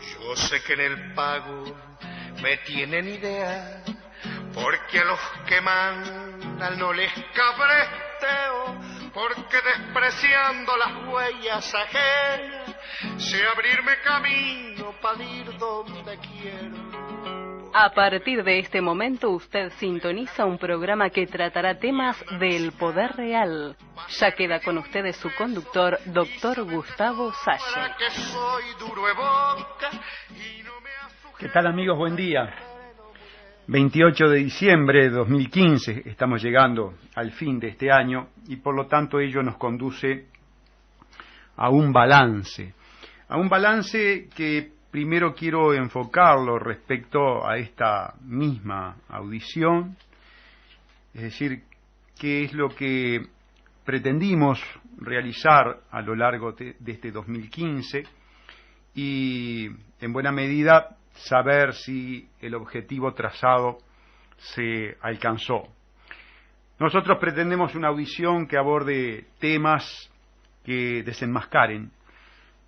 Yo sé que en el pago me tienen idea, porque a los que mandan no les cabresteo, porque despreciando las huellas ajenas, sé abrirme camino para ir donde quiero. A partir de este momento usted sintoniza un programa que tratará temas del poder real. Ya queda con ustedes su conductor, doctor Gustavo Salle. ¿Qué tal, amigos? Buen día. 28 de diciembre de 2015, estamos llegando al fin de este año y por lo tanto ello nos conduce a un balance que primero quiero enfocarlo respecto a esta misma audición, es decir, qué es lo que pretendimos realizar a lo largo de este 2015 y, en buena medida, saber si el objetivo trazado se alcanzó. Nosotros pretendemos una audición que aborde temas que desenmascaren,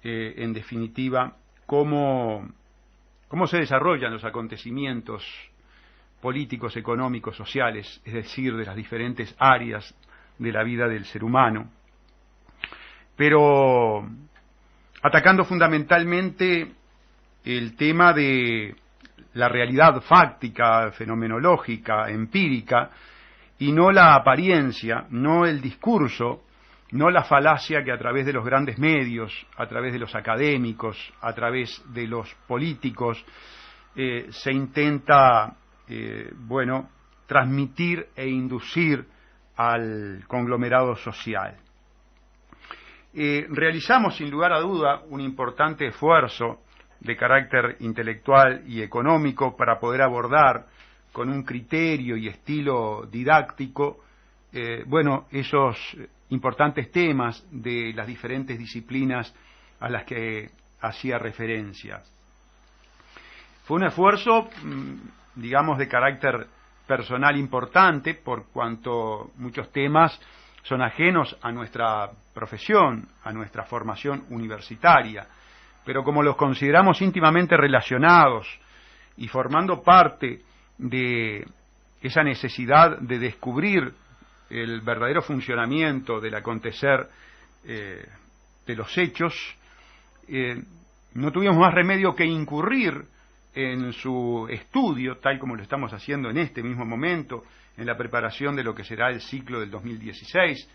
en definitiva, cómo se desarrollan los acontecimientos políticos, económicos, sociales, es decir, de las diferentes áreas de la vida del ser humano, pero atacando fundamentalmente el tema de la realidad fáctica, fenomenológica, empírica, y no la apariencia, no el discurso, no la falacia que a través de los grandes medios, a través de los académicos, a través de los políticos, se intenta, transmitir e inducir al conglomerado social. Realizamos, sin lugar a duda, un importante esfuerzo de carácter intelectual y económico para poder abordar con un criterio y estilo didáctico, esos importantes temas de las diferentes disciplinas a las que hacía referencia. Fue un esfuerzo, de carácter personal importante, por cuanto muchos temas son ajenos a nuestra profesión, a nuestra formación universitaria, pero como los consideramos íntimamente relacionados y formando parte de esa necesidad de descubrir el verdadero funcionamiento del acontecer de los hechos, no tuvimos más remedio que incurrir en su estudio, tal como lo estamos haciendo en este mismo momento, en la preparación de lo que será el ciclo del 2016.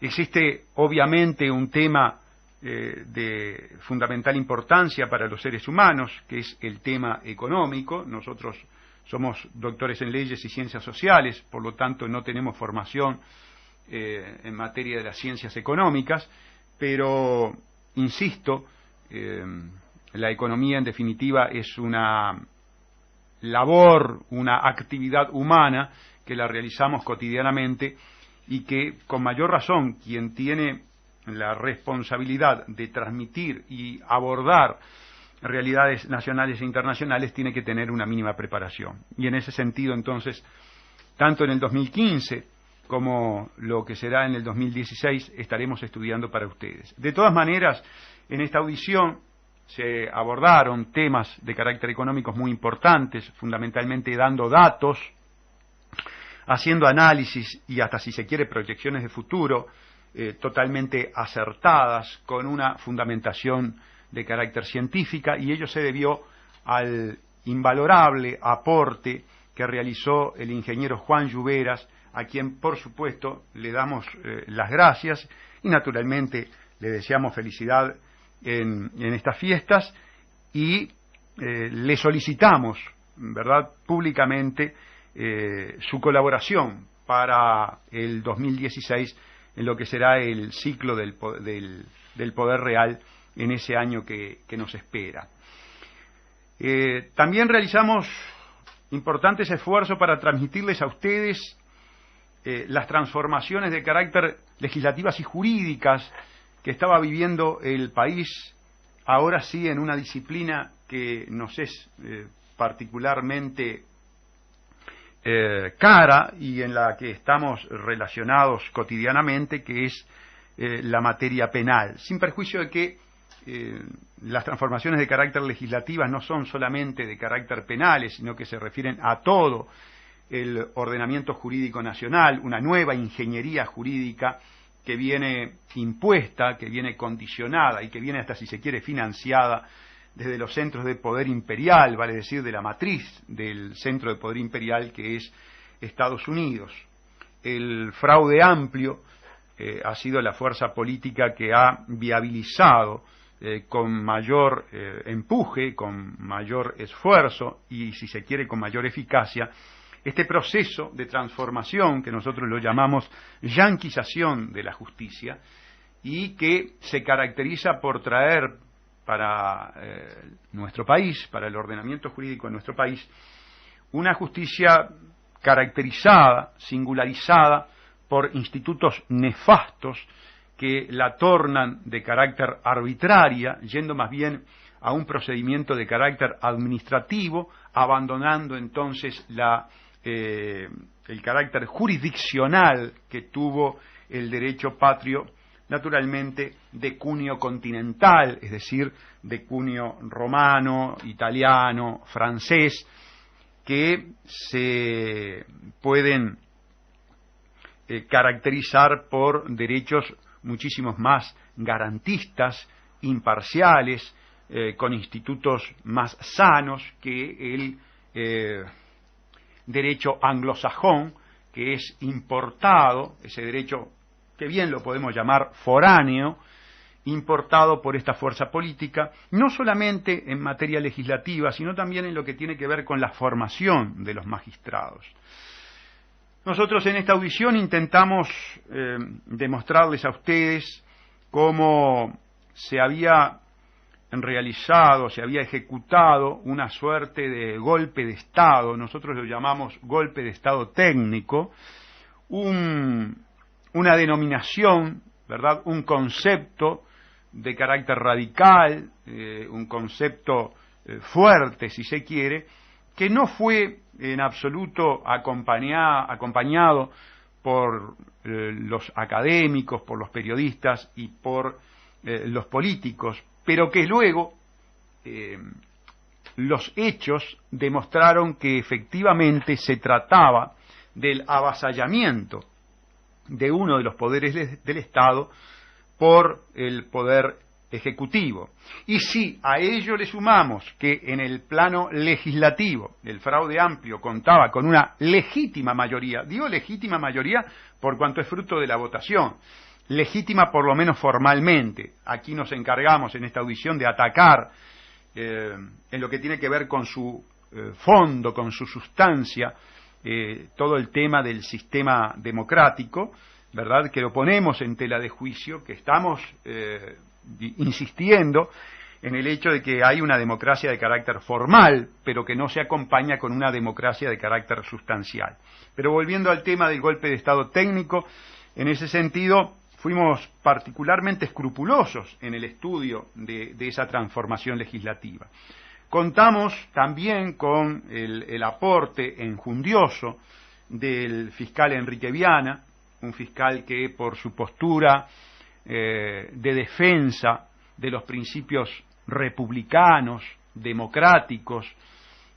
Existe obviamente un tema de fundamental importancia para los seres humanos, que es el tema económico. Nosotros somos doctores en leyes y ciencias sociales, por lo tanto no tenemos formación en materia de las ciencias económicas, pero, insisto, la economía en definitiva es una labor, una actividad humana que la realizamos cotidianamente y que, con mayor razón, quien tiene la responsabilidad de transmitir y abordar realidades nacionales e internacionales tiene que tener una mínima preparación. Y en ese sentido, entonces, tanto en el 2015 como lo que será en el 2016 estaremos estudiando para ustedes. De todas maneras, en esta audición se abordaron temas de carácter económico muy importantes, fundamentalmente dando datos, haciendo análisis y hasta, si se quiere, proyecciones de futuro totalmente acertadas, con una fundamentación de carácter científica, y ello se debió al invalorable aporte que realizó el ingeniero Juan Lluveras, a quien por supuesto le damos las gracias y naturalmente le deseamos felicidad en estas fiestas y le solicitamos, ¿verdad?, públicamente su colaboración para el 2016 en lo que será el ciclo del poder real en ese año que nos espera. También realizamos importantes esfuerzos para transmitirles a ustedes las transformaciones de carácter legislativas y jurídicas que estaba viviendo el país, ahora sí en una disciplina que nos es particularmente cara y en la que estamos relacionados cotidianamente, que es la materia penal, sin perjuicio de que las transformaciones de carácter legislativas no son solamente de carácter penales, sino que se refieren a todo el ordenamiento jurídico nacional, una nueva ingeniería jurídica que viene impuesta, que viene condicionada y que viene hasta, si se quiere, financiada desde los centros de poder imperial, vale decir, de la matriz del centro de poder imperial que es Estados Unidos. El fraude amplio ha sido la fuerza política que ha viabilizado con mayor empuje, con mayor esfuerzo y, si se quiere, con mayor eficacia, este proceso de transformación que nosotros lo llamamos yanquización de la justicia y que se caracteriza por traer para nuestro país, para el ordenamiento jurídico de nuestro país, una justicia caracterizada, singularizada por institutos nefastos que la tornan de carácter arbitraria, yendo más bien a un procedimiento de carácter administrativo, abandonando entonces el carácter jurisdiccional que tuvo el derecho patrio, naturalmente de cuneo continental, es decir, de cuneo romano, italiano, francés, que se pueden caracterizar por derechos muchísimos más garantistas, imparciales, con institutos más sanos que el derecho anglosajón, que es importado, ese derecho que bien lo podemos llamar foráneo, importado por esta fuerza política, no solamente en materia legislativa, sino también en lo que tiene que ver con la formación de los magistrados. Nosotros en esta audición intentamos demostrarles a ustedes cómo se había realizado, se había ejecutado una suerte de golpe de Estado, nosotros lo llamamos golpe de Estado técnico, una denominación, ¿verdad?, un concepto de carácter radical, un concepto fuerte, si se quiere, que no fue en absoluto acompañado por los académicos, por los periodistas y por los políticos, pero que luego los hechos demostraron que efectivamente se trataba del avasallamiento de uno de los poderes del Estado por el poder ejecutivo. Y si a ello le sumamos que en el plano legislativo el fraude amplio contaba con una legítima mayoría, digo legítima mayoría por cuanto es fruto de la votación, legítima por lo menos formalmente, aquí nos encargamos en esta audición de atacar en lo que tiene que ver con su fondo, con su sustancia, todo el tema del sistema democrático, ¿verdad?, que lo ponemos en tela de juicio, que estamos insistiendo en el hecho de que hay una democracia de carácter formal, pero que no se acompaña con una democracia de carácter sustancial. Pero volviendo al tema del golpe de Estado técnico, en ese sentido fuimos particularmente escrupulosos en el estudio de esa transformación legislativa. Contamos también con el aporte enjundioso del fiscal Enrique Viana, un fiscal que por su postura de defensa de los principios republicanos, democráticos,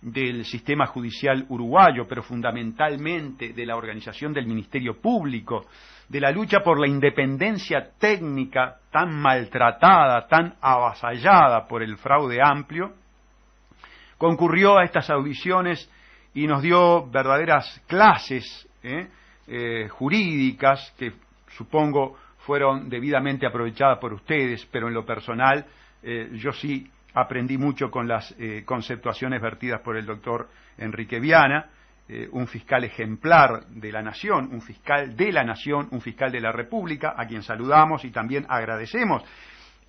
del sistema judicial uruguayo, pero fundamentalmente de la organización del Ministerio Público, de la lucha por la independencia técnica tan maltratada, tan avasallada por el fraude amplio, concurrió a estas audiciones y nos dio verdaderas clases jurídicas que supongo fueron debidamente aprovechadas por ustedes, pero en lo personal yo sí aprendí mucho con las conceptuaciones vertidas por el doctor Enrique Viana, un fiscal ejemplar de la nación, un fiscal de la nación, un fiscal de la República, a quien saludamos y también agradecemos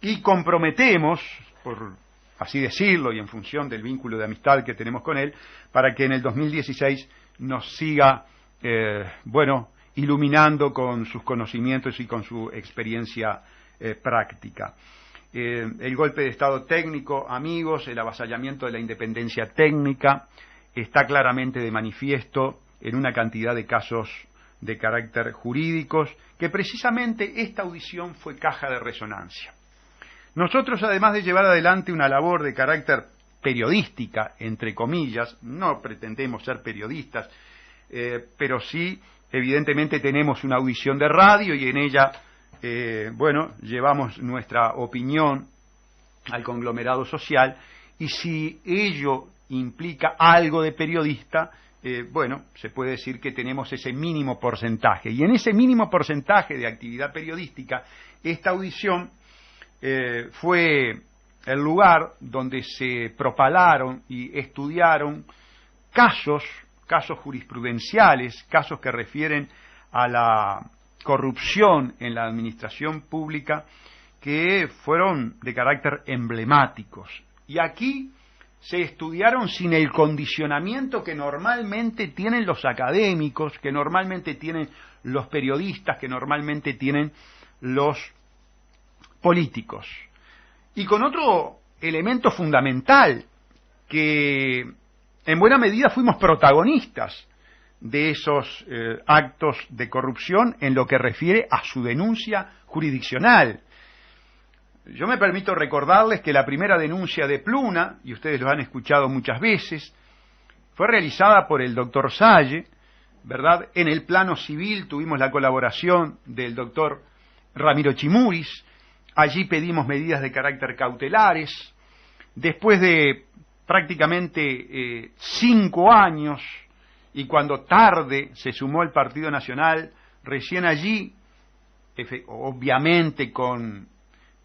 y comprometemos, por así decirlo, y en función del vínculo de amistad que tenemos con él, para que en el 2016 nos siga, iluminando con sus conocimientos y con su experiencia práctica. El golpe de Estado técnico, amigos, el avasallamiento de la independencia técnica, está claramente de manifiesto en una cantidad de casos de carácter jurídicos, que precisamente esta audición fue caja de resonancia. Nosotros, además de llevar adelante una labor de carácter periodística, entre comillas, no pretendemos ser periodistas, pero sí, evidentemente, tenemos una audición de radio y en ella, llevamos nuestra opinión al conglomerado social, y si ello implica algo de periodista, se puede decir que tenemos ese mínimo porcentaje. Y en ese mínimo porcentaje de actividad periodística, esta audición fue el lugar donde se propalaron y estudiaron casos jurisprudenciales, casos que refieren a la corrupción en la administración pública, que fueron de carácter emblemáticos. Y aquí se estudiaron sin el condicionamiento que normalmente tienen los académicos, que normalmente tienen los periodistas, que normalmente tienen los políticos. Y con otro elemento fundamental, que en buena medida fuimos protagonistas de esos actos de corrupción en lo que refiere a su denuncia jurisdiccional. Yo me permito recordarles que la primera denuncia de Pluna, y ustedes lo han escuchado muchas veces, fue realizada por el doctor Salle, ¿verdad? En el plano civil tuvimos la colaboración del doctor Ramiro Chimuris. Allí pedimos medidas de carácter cautelares. Después de prácticamente 5 años, y cuando tarde se sumó el Partido Nacional, recién allí, obviamente con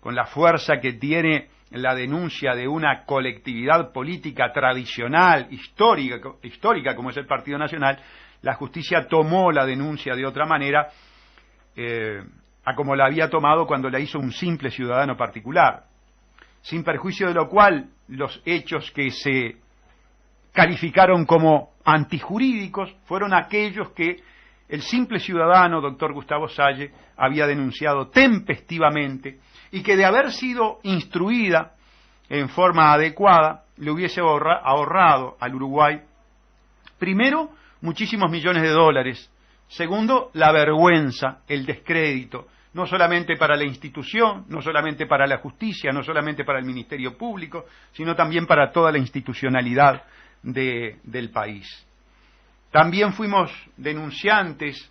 la fuerza que tiene la denuncia de una colectividad política tradicional, histórica como es el Partido Nacional, la justicia tomó la denuncia de otra manera, a como la había tomado cuando la hizo un simple ciudadano particular, sin perjuicio de lo cual los hechos que se calificaron como antijurídicos fueron aquellos que el simple ciudadano, doctor Gustavo Salle, había denunciado tempestivamente, y que de haber sido instruida en forma adecuada, le hubiese ahorrado al Uruguay, primero, muchísimos millones de dólares; segundo, la vergüenza, el descrédito, no solamente para la institución, no solamente para la justicia, no solamente para el Ministerio Público, sino también para toda la institucionalidad del país. También fuimos denunciantes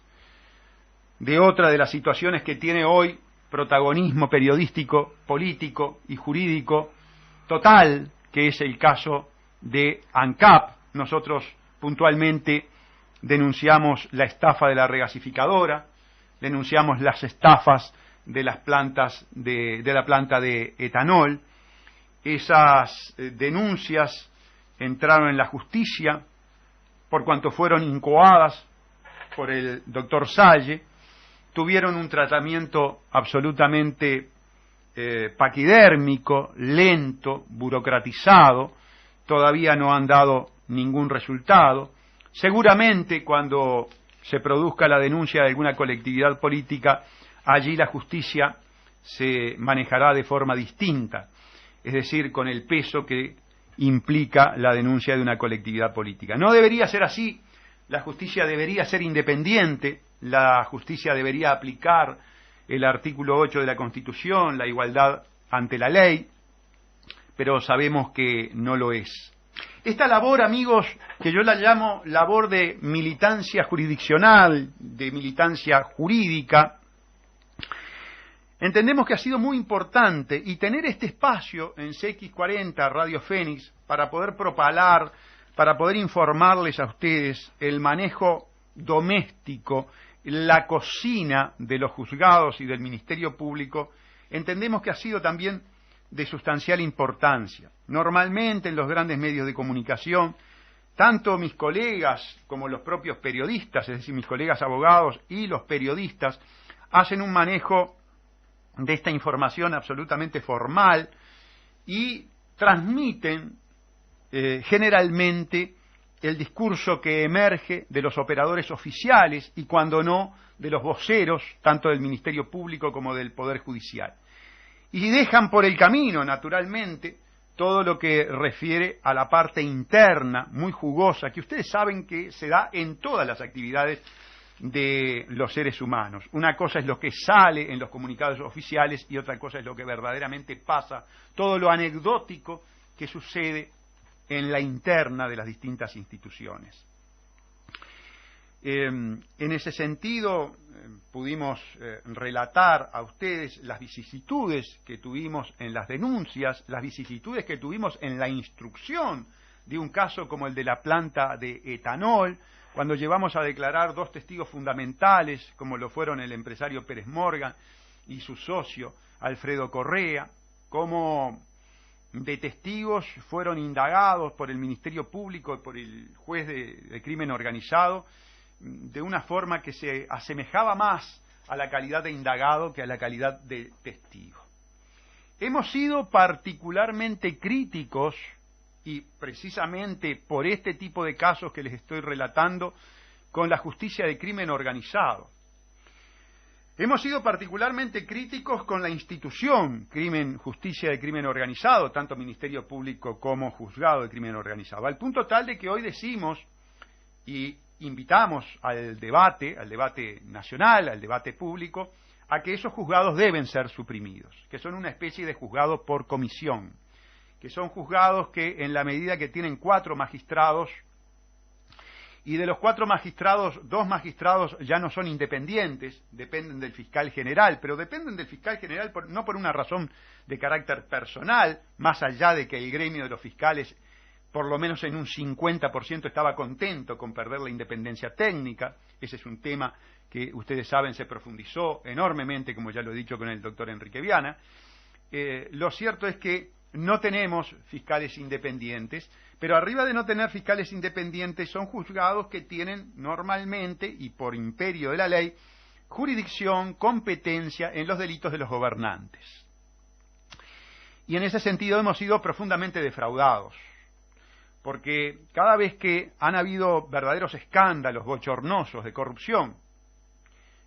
de otra de las situaciones que tiene hoy protagonismo periodístico, político y jurídico total, que es el caso de ANCAP. Nosotros puntualmente denunciamos la estafa de la regasificadora, denunciamos las estafas de las plantas de la planta de etanol. Esas denuncias entraron en la justicia por cuanto fueron incoadas por el doctor Salle, tuvieron un tratamiento absolutamente paquidérmico, lento, burocratizado, todavía no han dado ningún resultado. Seguramente cuando se produzca la denuncia de alguna colectividad política, allí la justicia se manejará de forma distinta, es decir, con el peso que implica la denuncia de una colectividad política. No debería ser así, la justicia debería ser independiente, la justicia debería aplicar el artículo 8 de la Constitución, la igualdad ante la ley, pero sabemos que no lo es. Esta labor, amigos, que yo la llamo labor de militancia jurisdiccional, de militancia jurídica, entendemos que ha sido muy importante, y tener este espacio en CX40, Radio Fénix, para poder propalar, para poder informarles a ustedes el manejo doméstico, la cocina de los juzgados y del Ministerio Público, entendemos que ha sido también de sustancial importancia. Normalmente en los grandes medios de comunicación, tanto mis colegas como los propios periodistas, es decir, mis colegas abogados y los periodistas, hacen un manejo de esta información absolutamente formal y transmiten generalmente el discurso que emerge de los operadores oficiales y, cuando no, de los voceros, tanto del Ministerio Público como del Poder Judicial. Y dejan por el camino, naturalmente, todo lo que refiere a la parte interna, muy jugosa, que ustedes saben que se da en todas las actividades de los seres humanos. Una cosa es lo que sale en los comunicados oficiales y otra cosa es lo que verdaderamente pasa, todo lo anecdótico que sucede en la interna de las distintas instituciones. En ese sentido, pudimos relatar a ustedes las vicisitudes que tuvimos en las denuncias, las vicisitudes que tuvimos en la instrucción de un caso como el de la planta de etanol, cuando llevamos a declarar 2 testigos fundamentales, como lo fueron el empresario Pérez Morgan y su socio Alfredo Correa, como de testigos fueron indagados por el Ministerio Público y por el juez de crimen organizado de una forma que se asemejaba más a la calidad de indagado que a la calidad de testigo. Hemos sido particularmente críticos, y precisamente por este tipo de casos que les estoy relatando, con la justicia de crimen organizado. Hemos sido particularmente críticos con la institución justicia de crimen organizado, tanto Ministerio Público como Juzgado de Crimen Organizado, al punto tal de que hoy decimos y invitamos al debate nacional, al debate público, a que esos juzgados deben ser suprimidos, que son una especie de juzgado por comisión, que son juzgados que en la medida que tienen 4 magistrados, y de los 4 magistrados, 2 magistrados ya no son independientes, dependen del fiscal general, pero dependen del fiscal general no por una razón de carácter personal, más allá de que el gremio de los fiscales por lo menos en un 50% estaba contento con perder la independencia técnica. Ese es un tema que ustedes saben se profundizó enormemente, como ya lo he dicho con el doctor Enrique Viana. Lo cierto es que no tenemos fiscales independientes, pero arriba de no tener fiscales independientes son juzgados que tienen normalmente, y por imperio de la ley, jurisdicción, competencia en los delitos de los gobernantes. Y en ese sentido hemos sido profundamente defraudados, porque cada vez que han habido verdaderos escándalos bochornosos de corrupción,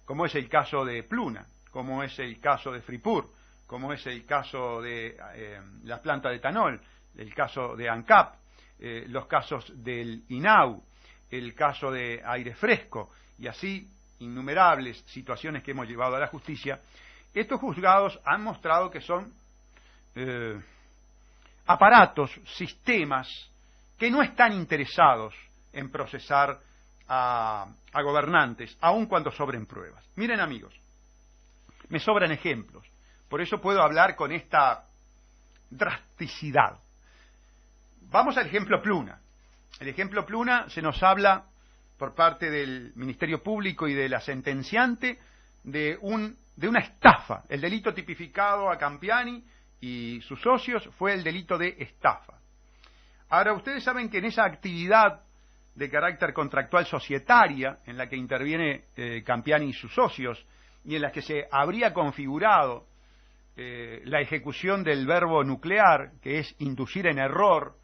como es el caso de Pluna, como es el caso de Fripur, como es el caso de la planta de etanol, el caso de ANCAP, los casos del INAU, el caso de Aire Fresco, y así innumerables situaciones que hemos llevado a la justicia, estos juzgados han mostrado que son aparatos, sistemas, que no están interesados en procesar a gobernantes, aun cuando sobren pruebas. Miren, amigos, me sobran ejemplos, por eso puedo hablar con esta drasticidad. Vamos al ejemplo Pluna. El ejemplo Pluna se nos habla por parte del Ministerio Público y de la sentenciante de una estafa. El delito tipificado a Campiani y sus socios fue el delito de estafa. Ahora, ustedes saben que en esa actividad de carácter contractual societaria, en la que interviene Campiani y sus socios, y en la que se habría configurado la ejecución del verbo nuclear, que es inducir en error,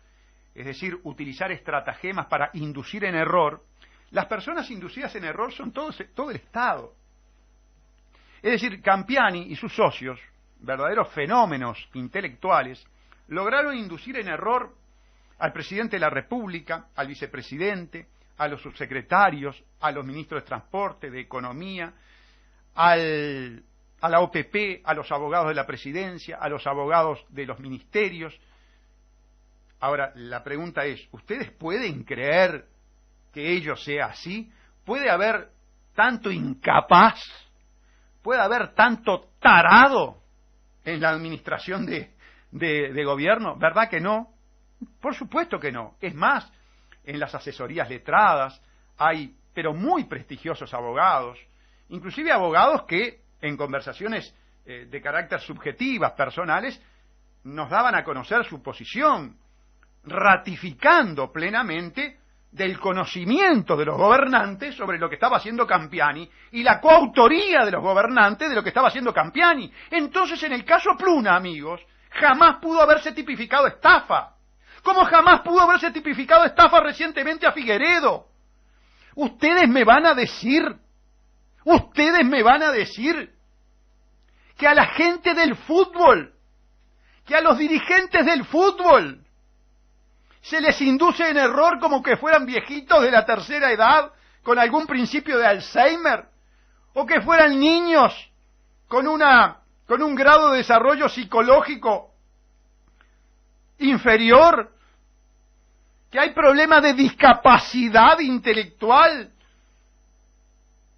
es decir, utilizar estratagemas para inducir en error, las personas inducidas en error son todo el Estado. Es decir, Campiani y sus socios, verdaderos fenómenos intelectuales, lograron inducir en error al presidente de la República, al vicepresidente, a los subsecretarios, a los ministros de Transporte, de Economía, a la OPP, a los abogados de la Presidencia, a los abogados de los ministerios. Ahora, la pregunta es, ¿ustedes pueden creer que ello sea así? ¿Puede haber tanto incapaz? ¿Puede haber tanto tarado en la administración de gobierno? ¿Verdad que no? Por supuesto que no. Es más, en las asesorías letradas hay, pero muy prestigiosos abogados, inclusive abogados que en conversaciones de carácter subjetivas, personales, nos daban a conocer su posición, ratificando plenamente del conocimiento de los gobernantes sobre lo que estaba haciendo Campiani y la coautoría de los gobernantes de lo que estaba haciendo Campiani. Entonces, en el caso Pluna, amigos, jamás pudo haberse tipificado estafa. Como jamás pudo haberse tipificado estafa recientemente a Figueredo. Ustedes me van a decir que a la gente del fútbol, que a los dirigentes del fútbol, se les induce en error como que fueran viejitos de la tercera edad, con algún principio de Alzheimer, o que fueran niños con un grado de desarrollo psicológico inferior, que hay problemas de discapacidad intelectual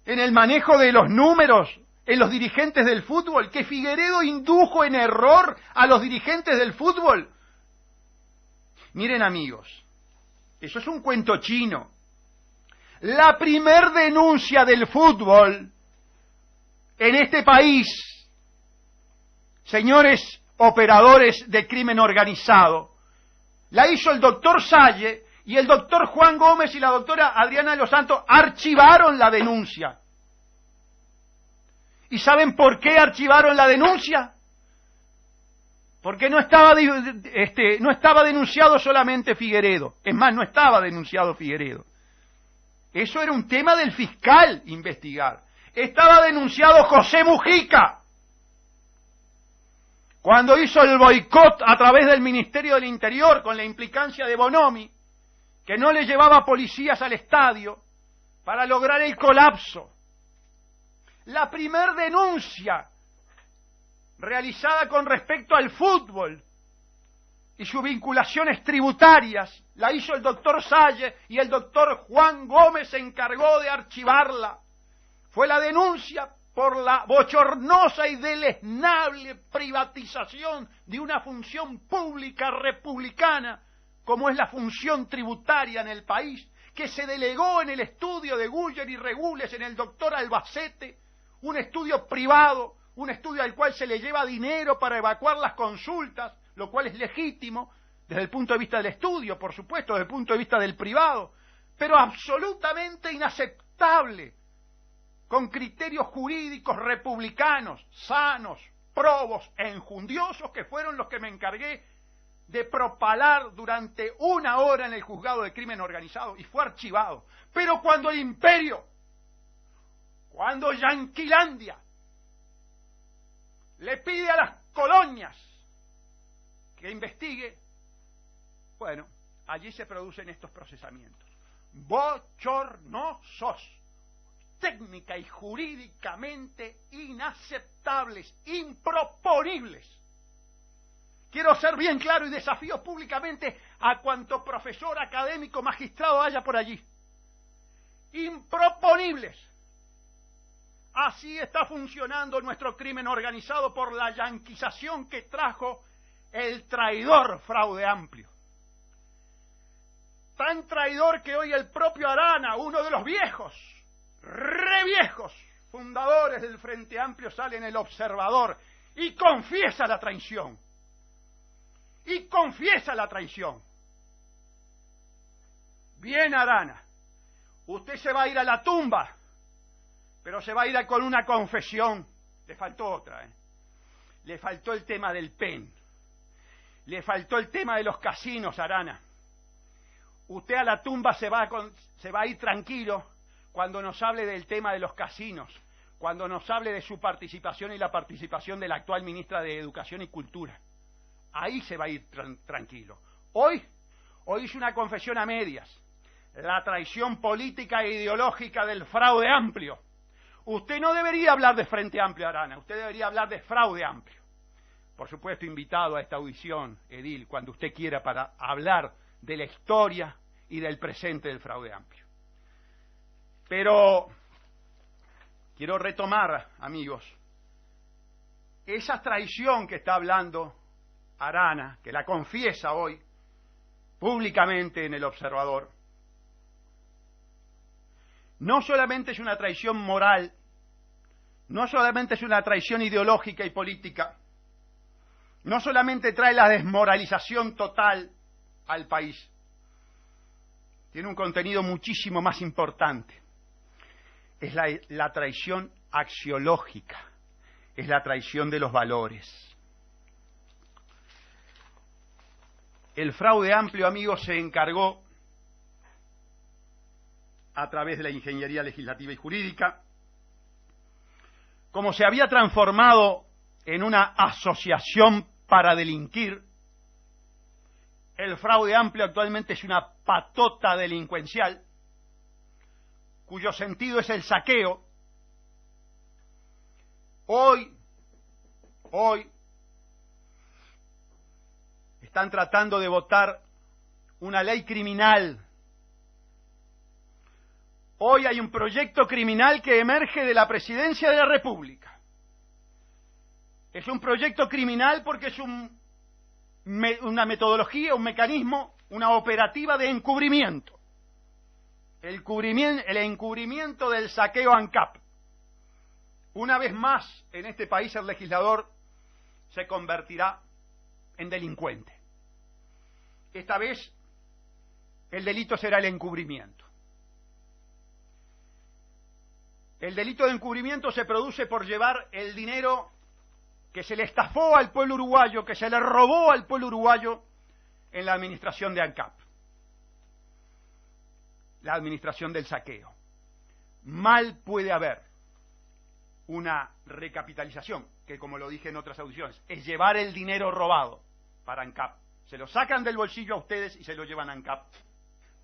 en el manejo de los números en los dirigentes del fútbol, que Figueredo indujo en error a los dirigentes del fútbol. Miren, amigos, eso es un cuento chino. La primer denuncia del fútbol en este país, señores operadores de crimen organizado, la hizo el doctor Salle, y el doctor Juan Gómez y la doctora Adriana de los Santos archivaron la denuncia. ¿Y saben por qué archivaron la denuncia? Porque no estaba denunciado solamente Figueredo. Es más, no estaba denunciado Figueredo. Eso era un tema del fiscal investigar. Estaba denunciado José Mujica, cuando hizo el boicot a través del Ministerio del Interior con la implicancia de Bonomi, que no le llevaba policías al estadio para lograr el colapso. La primer denuncia realizada con respecto al fútbol y sus vinculaciones tributarias la hizo el doctor Salle, y el doctor Juan Gómez se encargó de archivarla. Fue la denuncia por la bochornosa y deleznable privatización de una función pública republicana como es la función tributaria en el país, que se delegó en el estudio de Guller y Regules en el doctor Albacete, un estudio privado, un estudio al cual se le lleva dinero para evacuar las consultas, lo cual es legítimo desde el punto de vista del estudio, por supuesto, desde el punto de vista del privado, pero absolutamente inaceptable, con criterios jurídicos republicanos, sanos, probos e enjundiosos, que fueron los que me encargué de propalar durante 1 hora en el juzgado de crimen organizado, y fue archivado. Pero cuando el imperio, cuando Yanquilandia le pide a las colonias que investigue, bueno, allí se producen estos procesamientos bochornosos, técnica y jurídicamente inaceptables, improponibles. Quiero ser bien claro y desafío públicamente a cuanto profesor, académico, magistrado haya por allí. Improponibles. Así está funcionando nuestro crimen organizado por la yanquización que trajo el traidor Fraude Amplio. Tan traidor que hoy el propio Arana, uno de los viejos, reviejos fundadores del Frente Amplio, sale en El Observador y confiesa la traición. Y confiesa la traición. Bien, Arana, usted se va a ir a la tumba, pero se va a ir con una confesión. Le faltó otra, Le faltó el tema del PEN. Le faltó el tema de los casinos, Arana. Usted a la tumba se va a ir tranquilo cuando nos hable del tema de los casinos, cuando nos hable de su participación y la participación de la actual ministra de Educación y Cultura. Ahí se va a ir tranquilo. Hoy hizo una confesión a medias. La traición política e ideológica del Fraude Amplio. Usted no debería hablar de Frente Amplio, Arana. Usted debería hablar de Fraude Amplio. Por supuesto, invitado a esta audición, Edil, cuando usted quiera, para hablar de la historia y del presente del Fraude Amplio. Pero quiero retomar, amigos, esa traición que está hablando Arana, que la confiesa hoy públicamente en El Observador, no solamente es una traición moral, no solamente es una traición ideológica y política, no solamente trae la desmoralización total al país, tiene un contenido muchísimo más importante. Es la traición axiológica, es la traición de los valores. El Fraude Amplio, amigos, se encargó, a través de la ingeniería legislativa y jurídica, como se había transformado en una asociación para delinquir, el Fraude Amplio actualmente es una patota delincuencial, cuyo sentido es el saqueo, hoy están tratando de votar una ley criminal. Hoy hay un proyecto criminal que emerge de la Presidencia de la República. Es un proyecto criminal porque es una metodología, un mecanismo, una operativa de encubrimiento. El encubrimiento del saqueo ANCAP. Una vez más, en este país el legislador se convertirá en delincuente. Esta vez el delito será el encubrimiento. El delito de encubrimiento se produce por llevar el dinero que se le estafó al pueblo uruguayo, que se le robó al pueblo uruguayo en la administración de ANCAP. La administración del saqueo. Mal puede haber una recapitalización, que como lo dije en otras audiciones, es llevar el dinero robado para ANCAP. Se lo sacan del bolsillo a ustedes y se lo llevan a ANCAP.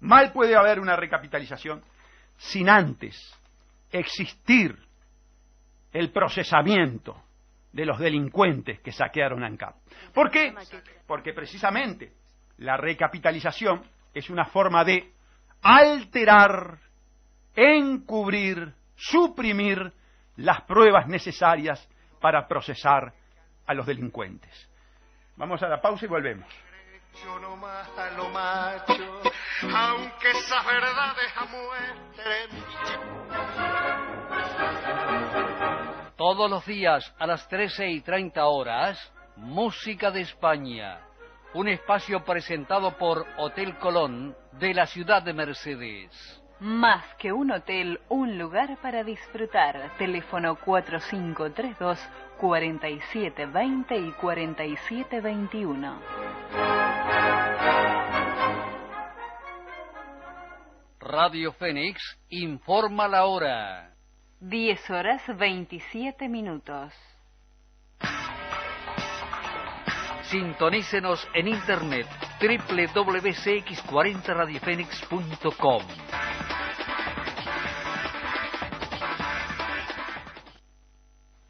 Mal puede haber una recapitalización sin antes existir el procesamiento de los delincuentes que saquearon ANCAP. ¿Por qué? Porque precisamente la recapitalización es una forma de alterar, encubrir, suprimir las pruebas necesarias para procesar a los delincuentes. Vamos a la pausa y volvemos. Yo no mata lo macho, aunque esas verdades amuestren. Todos los días a las 13:30 Música de España. Un espacio presentado por Hotel Colón de la ciudad de Mercedes. Más que un hotel, un lugar para disfrutar. Teléfono 4532-4720 y 4721. Radio Fénix informa la hora. 10:27. Sintonícenos en internet www.cx40radiofenix.com.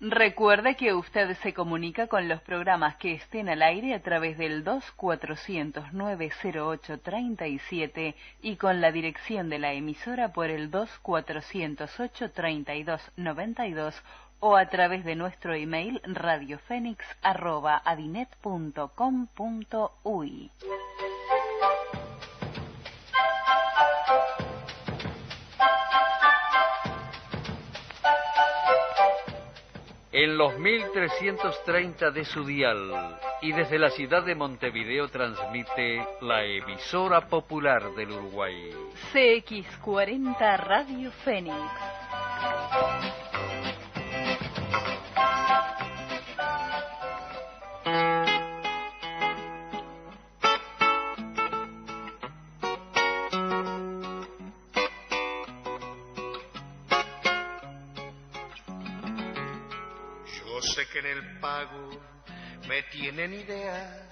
Recuerde que usted se comunica con los programas que estén al aire a través del 2409-0837 y con la dirección de la emisora por el 2408-3292 o a través de nuestro email radiofenix@adinet.com.uy. En los 1330 de su dial y desde la ciudad de Montevideo transmite la emisora popular del Uruguay. CX40 Radio Fénix. Yo sé que en el pago me tienen idea,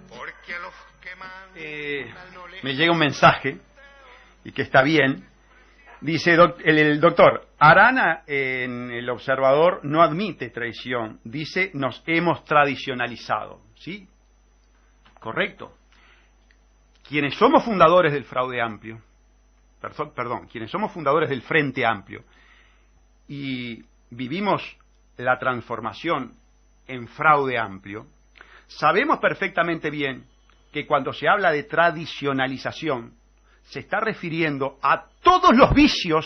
porque a los que mandan no les... Me llega un mensaje, y que está bien. Dice el doctor, Arana en El Observador no admite traición, dice nos hemos tradicionalizado. ¿Sí? Correcto. Quienes somos fundadores del Fraude Amplio, quienes somos fundadores del Frente Amplio y vivimos la transformación en Fraude Amplio, sabemos perfectamente bien que cuando se habla de tradicionalización se está refiriendo a todos los vicios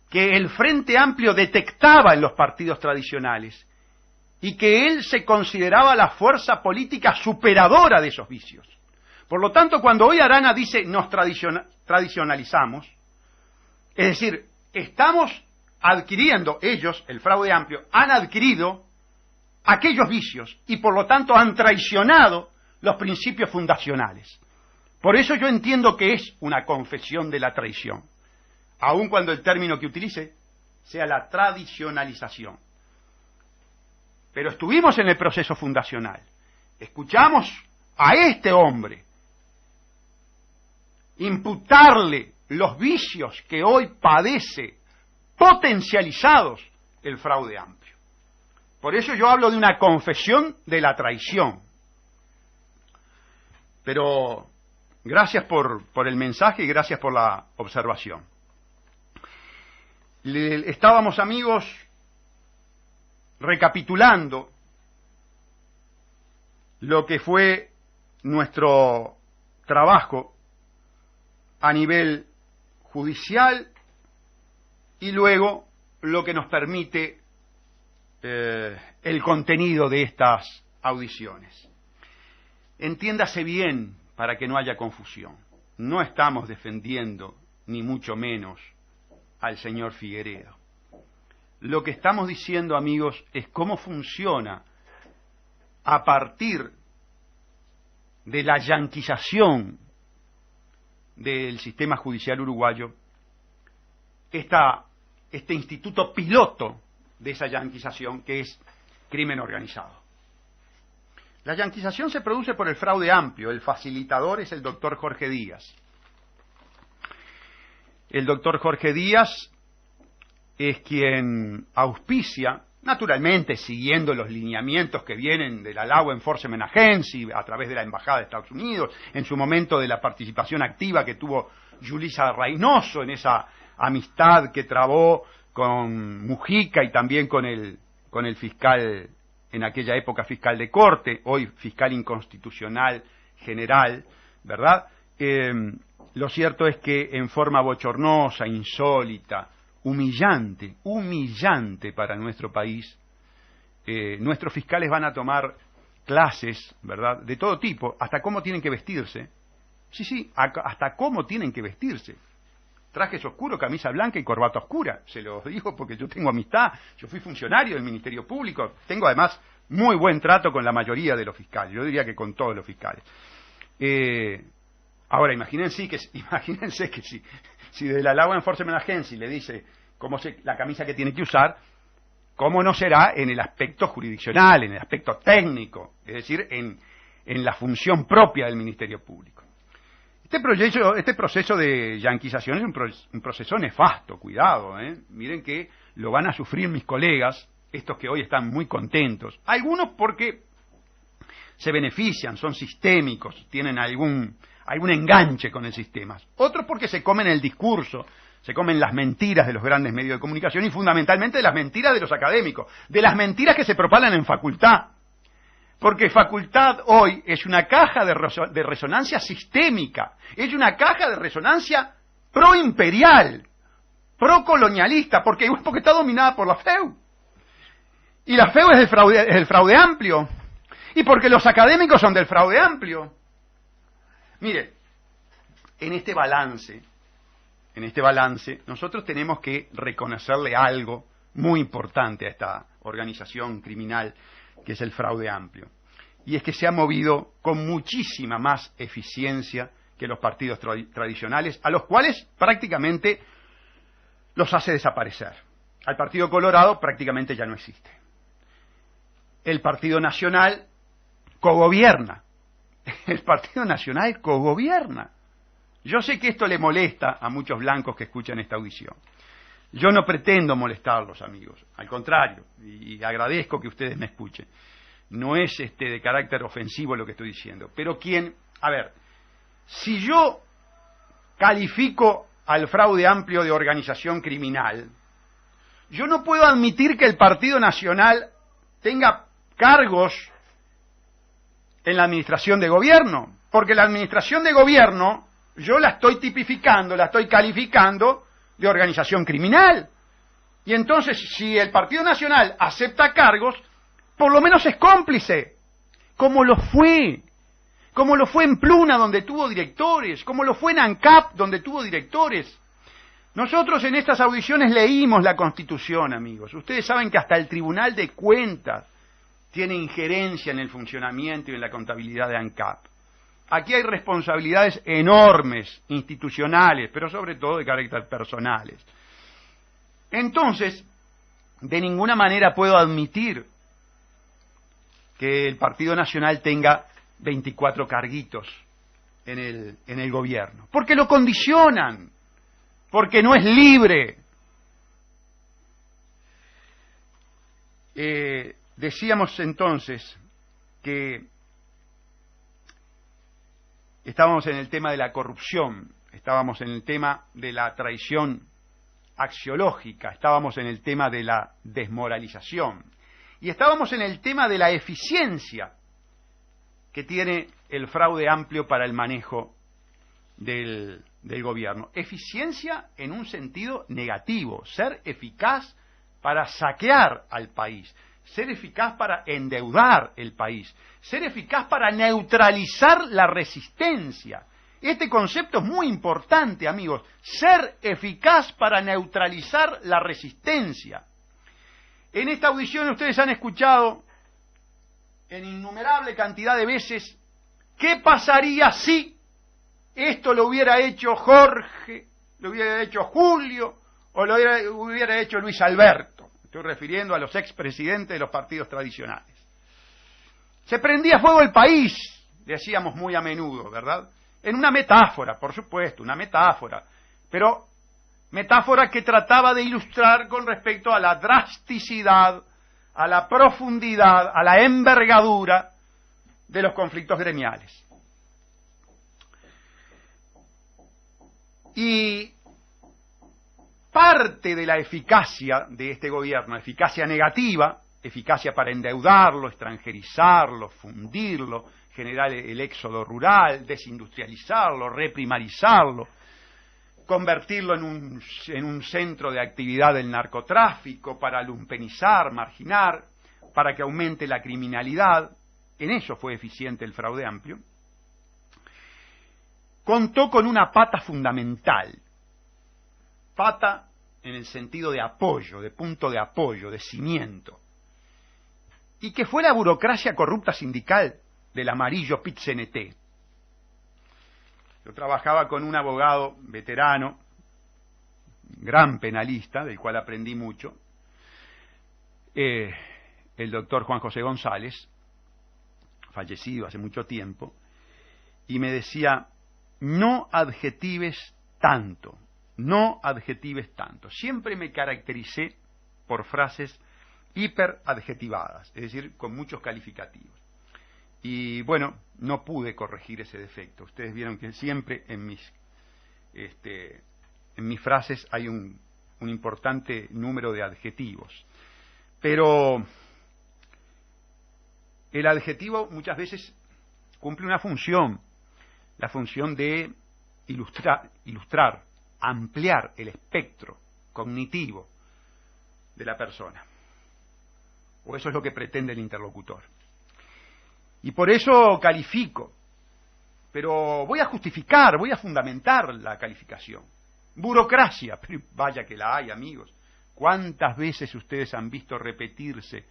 que el Frente Amplio detectaba en los partidos tradicionales y que él se consideraba la fuerza política superadora de esos vicios. Por lo tanto, cuando hoy Arana dice nos tradicionalizamos, es decir, estamos adquiriendo, ellos, el Fraude Amplio, han adquirido aquellos vicios y por lo tanto han traicionado los principios fundacionales. Por eso yo entiendo que es una confesión de la traición, aun cuando el término que utilice sea la tradicionalización. Pero estuvimos en el proceso fundacional, escuchamos a este hombre imputarle los vicios que hoy padece, potencializados, el fraude amplio. Por eso yo hablo de una confesión de la traición. Pero gracias por el mensaje y gracias por la observación. Estábamos, amigos, recapitulando lo que fue nuestro trabajo a nivel judicial y luego lo que nos permite el contenido de estas audiciones. Entiéndase bien para que no haya confusión. No estamos defendiendo, ni mucho menos, al señor Figueredo. Lo que estamos diciendo, amigos, es cómo funciona a partir de la yanquización del sistema judicial uruguayo, este instituto piloto de esa yanquización que es crimen organizado. La yanquización se produce por el fraude amplio. El facilitador es el doctor Jorge Díaz. El doctor Jorge Díaz es quien auspicia, naturalmente siguiendo los lineamientos que vienen de la Law Enforcement Agency a través de la Embajada de Estados Unidos, en su momento de la participación activa que tuvo Yulisa Reynoso en esa amistad que trabó con Mujica y también con el fiscal, en aquella época fiscal de corte, hoy fiscal inconstitucional general, ¿verdad? Lo cierto es que en forma bochornosa, insólita, humillante para nuestro país, nuestros fiscales van a tomar clases, ¿verdad?, de todo tipo, hasta cómo tienen que vestirse. Sí, hasta cómo tienen que vestirse. Trajes oscuros, camisa blanca y corbata oscura. Se los digo porque yo tengo amistad, yo fui funcionario del Ministerio Público, tengo además muy buen trato con la mayoría de los fiscales, yo diría que con todos los fiscales. Ahora, imagínense que si de la Law Enforcement Agency le dice la camisa que tiene que usar, ¿cómo no será en el aspecto jurisdiccional, en el aspecto técnico, es decir, en la función propia del Ministerio Público? Este proceso de yanquización es un proceso nefasto, cuidado, miren que lo van a sufrir mis colegas, estos que hoy están muy contentos, algunos porque se benefician, son sistémicos, tienen algún enganche con el sistema, otros porque se comen el discurso, se comen las mentiras de los grandes medios de comunicación y fundamentalmente de las mentiras de los académicos, de las mentiras que se propalan en facultad. Porque facultad hoy es una caja de resonancia sistémica, es una caja de resonancia proimperial, procolonialista, porque está dominada por la FEU. Y la FEU es el fraude amplio. Y porque los académicos son del fraude amplio. Mire, en este balance, nosotros tenemos que reconocerle algo muy importante a esta organización criminal que es el fraude amplio, y es que se ha movido con muchísima más eficiencia que los partidos tradicionales, a los cuales prácticamente los hace desaparecer. Al Partido Colorado prácticamente ya no existe. El Partido Nacional cogobierna. El Partido Nacional cogobierna. Yo sé que esto le molesta a muchos blancos que escuchan esta audición. Yo no pretendo molestarlos, amigos, al contrario, y agradezco que ustedes me escuchen. No es de carácter ofensivo lo que estoy diciendo, pero si yo califico al fraude amplio de organización criminal, yo no puedo admitir que el Partido Nacional tenga cargos en la administración de gobierno, porque la administración de gobierno yo la estoy tipificando, la estoy calificando de organización criminal. Y entonces, si el Partido Nacional acepta cargos, por lo menos es cómplice, como lo fue en Pluna, donde tuvo directores, como lo fue en ANCAP, donde tuvo directores. Nosotros en estas audiciones leímos la Constitución, amigos. Ustedes saben que hasta el Tribunal de Cuentas tiene injerencia en el funcionamiento y en la contabilidad de ANCAP. Aquí hay responsabilidades enormes, institucionales, pero sobre todo de carácter personales. Entonces, de ninguna manera puedo admitir que el Partido Nacional tenga 24 carguitos en el gobierno, porque lo condicionan, porque no es libre. Decíamos entonces que estábamos en el tema de la corrupción, estábamos en el tema de la traición axiológica, estábamos en el tema de la desmoralización y estábamos en el tema de la eficiencia que tiene el fraude amplio para el manejo del gobierno. Eficiencia en un sentido negativo, ser eficaz para saquear al país, ser eficaz para endeudar el país, ser eficaz para neutralizar la resistencia. Este concepto es muy importante, amigos, ser eficaz para neutralizar la resistencia. En esta audición ustedes han escuchado en innumerable cantidad de veces ¿qué pasaría si esto lo hubiera hecho Jorge, lo hubiera hecho Julio o lo hubiera hecho Luis Alberto? Estoy refiriendo a los expresidentes de los partidos tradicionales. Se prendía fuego el país, decíamos muy a menudo, ¿verdad? En una metáfora, por supuesto, una metáfora, pero metáfora que trataba de ilustrar con respecto a la drasticidad, a la profundidad, a la envergadura de los conflictos gremiales. Y parte de la eficacia de este gobierno, eficacia negativa, eficacia para endeudarlo, extranjerizarlo, fundirlo, generar el éxodo rural, desindustrializarlo, reprimarizarlo, convertirlo en un centro de actividad del narcotráfico para lumpenizar, marginar, para que aumente la criminalidad. En eso fue eficiente el fraude amplio. Contó con una pata fundamental, pata en el sentido de apoyo, de punto de apoyo, de cimiento, y que fue la burocracia corrupta sindical del amarillo PIT-CNT. Yo trabajaba con un abogado veterano, gran penalista, del cual aprendí mucho, el doctor Juan José González, fallecido hace mucho tiempo, y me decía, no adjetives tanto, no adjetives tanto. Siempre me caractericé por frases hiperadjetivadas, es decir, con muchos calificativos. Y bueno, no pude corregir ese defecto. Ustedes vieron que siempre en mis frases hay un importante número de adjetivos. Pero el adjetivo muchas veces cumple una función, la función de ilustrar, ampliar el espectro cognitivo de la persona. O eso es lo que pretende el interlocutor. Y por eso califico, pero voy a justificar, voy a fundamentar la calificación. Burocracia, pero vaya que la hay, amigos. ¿Cuántas veces ustedes han visto repetirse